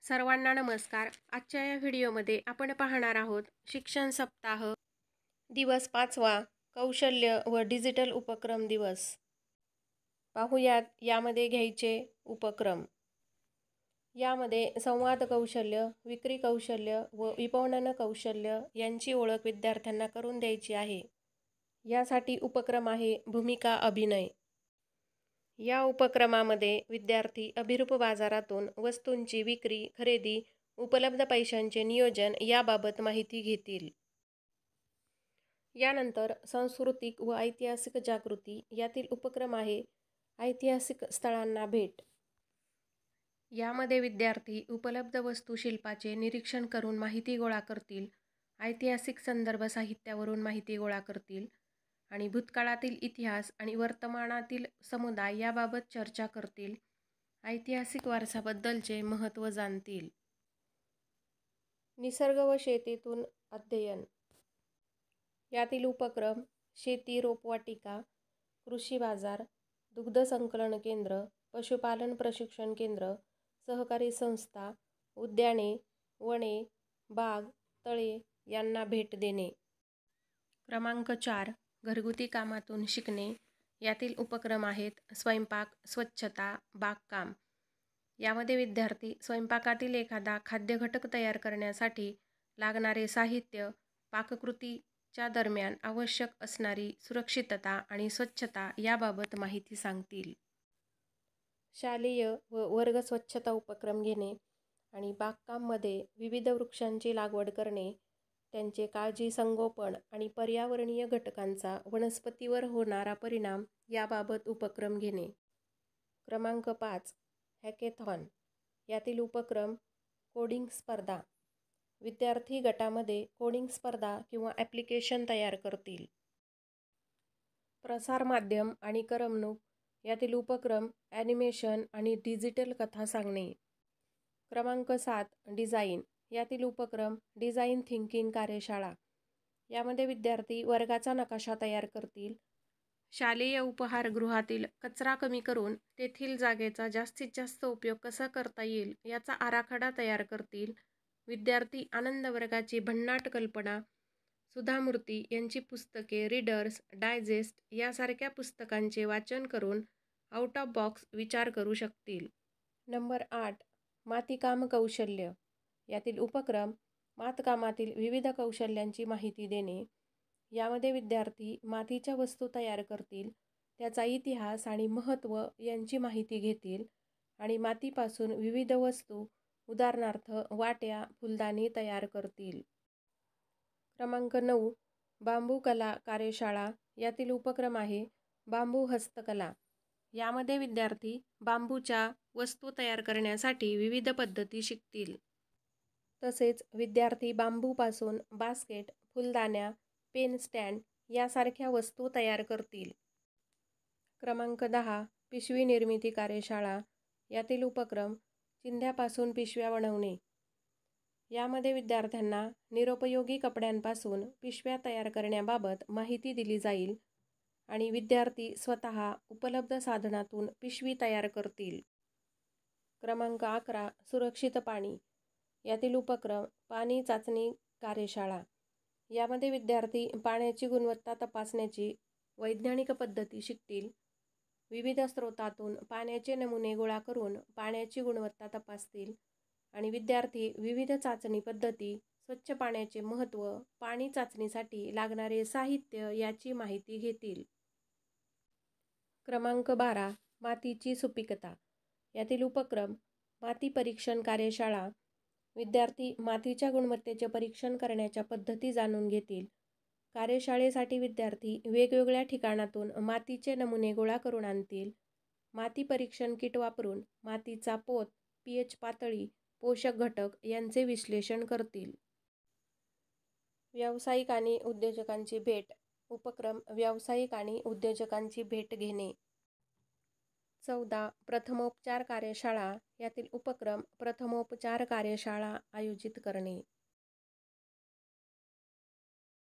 सर्वांना नमस्कार. आजच्या या व्हिडिओमध्ये आपण पाहणार आहोत शिक्षण सप्ताह दिवस 5वा कौशल्य व डिजिटल उपक्रम दिवस. पाहूयात यामध्ये घ्यायचे उपक्रम. यामध्ये संवाद कौशल्य, विक्री कौशल्य व विपणन कौशल्य यांची ओळख विद्यार्थ्यांना करून द्यायची आहे. यासाठी उपक्रम आहे भूमिका अभिनय. या उपक्रमामध्ये विद्यार्थी अभिरूप बाजारातून वस्तूंची विक्री, खरेदी, उपलब्ध पैशांचे नियोजन याबाबत माहिती घेतील. यानंतर सांस्कृतिक व ऐतिहासिक जागृती यातील उपक्रम आहे ऐतिहासिक स्थळांना भेट. यामध्ये विद्यार्थी उपलब्ध वस्तुशिल्पाचे निरीक्षण करून माहिती गोळा करतील, ऐतिहासिक संदर्भ साहित्यावरून माहिती गोळा करतील आणि भूतकाळातील इतिहास आणि वर्तमानातील समुदाय याबाबत चर्चा करतील, ऐतिहासिक वारसाबद्दलचे महत्त्व जाणतील. निसर्ग व शेतीतून अध्ययन. यातील उपक्रम शेती रोपवाटिका, कृषी बाजार, दुग्ध संकलन केंद्र, पशुपालन प्रशिक्षण केंद्र, सहकारी संस्था, उद्याने, वने, बाग, तळे यांना भेट देणे. क्रमांक 4 घरगुती कामातून शिकणे. यातील उपक्रम आहेत स्वयंपाक, स्वच्छता, बागकाम. यामध्ये विद्यार्थी स्वयंपाकातील एखादा खाद्यघटक तयार करण्यासाठी लागणारे साहित्य, पाककृतीच्या दरम्यान आवश्यक असणारी सुरक्षितता आणि स्वच्छता याबाबत माहिती सांगतील. शालेय व वर्ग स्वच्छता उपक्रम घेणे आणि बागकाममध्ये विविध वृक्षांची लागवड करणे, त्यांचे काळजी, संगोपन आणि पर्यावरणीय घटकांचा वनस्पतीवर होणारा परिणाम याबाबत उपक्रम घेणे. क्रमांक 5 हॅकेथॉन. यातील उपक्रम कोडिंग स्पर्धा. विद्यार्थी गटामध्ये कोडिंग स्पर्धा किंवा ॲप्लिकेशन तयार करतील. प्रसार माध्यम आणि करमणूक. यातील उपक्रम ॲनिमेशन आणि डिजिटल कथा सांगणे. क्रमांक 7 डिझाईन. यातील उपक्रम डिझाईन थिंकिंग कार्यशाळा. यामध्ये विद्यार्थी वर्गाचा नकाशा तयार करतील, शालेय उपहारगृहातील कचरा कमी करून तेथील जागेचा जास्तीत जास्त उपयोग कसा करता येईल याचा आराखडा तयार करतील, विद्यार्थी आनंद वर्गाची भन्नाट कल्पना, सुधा मूर्ती यांची पुस्तके, रीडर्स डायजेस्ट यासारख्या पुस्तकांचे वाचन करून आउट ऑफ बॉक्स विचार करू शकतील. नंबर 8 मातीकाम कौशल्य. यातील उपक्रम मातकामातील विविध कौशल्यांची माहिती देणे. यामध्ये विद्यार्थी मातीच्या वस्तू तयार करतील, त्याचा इतिहास आणि महत्त्व यांची माहिती घेतील आणि मातीपासून विविध वस्तू उदाहरणार्थ वाट्या, फुलदाणी तयार करतील. क्रमांक 9 बांबू कला कार्यशाळा. यातील उपक्रम आहे बांबू हस्तकला. यामध्ये विद्यार्थी बांबूच्या वस्तू तयार करण्यासाठी विविध पद्धती शिकतील. तसेच विद्यार्थी बांबूपासून बास्केट, फुलदाण्या, पेन स्टँड यासारख्या वस्तू तयार करतील. क्रमांक 10 पिशवी निर्मिती कार्यशाळा. यातील उपक्रम चिंध्यापासून पिशव्या बनवणे. यामध्ये विद्यार्थ्यांना निरुपयोगी कपड्यांपासून पिशव्या तयार करण्याबाबत माहिती दिली जाईल आणि विद्यार्थी स्वतः उपलब्ध साधनातून पिशवी तयार करतील. क्रमांक 11 सुरक्षित पाणी. यातील उपक्रम पाणी चाचणी कार्यशाळा. यामध्ये विद्यार्थी पाण्याची गुणवत्ता तपासण्याची वैज्ञानिक पद्धती शिकतील, विविध स्रोतातून पाण्याचे नमुने गोळा करून पाण्याची गुणवत्ता तपासतील आणि विद्यार्थी विविध चाचणी पद्धती, स्वच्छ पाण्याचे महत्त्व, पाणी चाचणीसाठी लागणारे साहित्य याची माहिती घेतील. क्रमांक 12 मातीची सुपीकता. यातील उपक्रम माती परीक्षण कार्यशाळा. विद्यार्थी मातीच्या गुणवत्तेचे परीक्षण करण्याच्या पद्धती जाणून घेतील. कार्यशाळेसाठी विद्यार्थी वेगवेगळ्या ठिकाणातून मातीचे नमुने गोळा करून आणतील. माती परीक्षण किट वापरून मातीचा पोत, pH पातळी, पोषक घटक यांचे विश्लेषण करतील. व्यावसायिक आणि उद्योजकांची भेट. उपक्रम व्यावसायिक आणि उद्योजकांची भेट घेणे. 14 प्रथमोपचार कार्यशाळा. यातील उपक्रम प्रथमोपचार कार्यशाळा आयोजित करणे.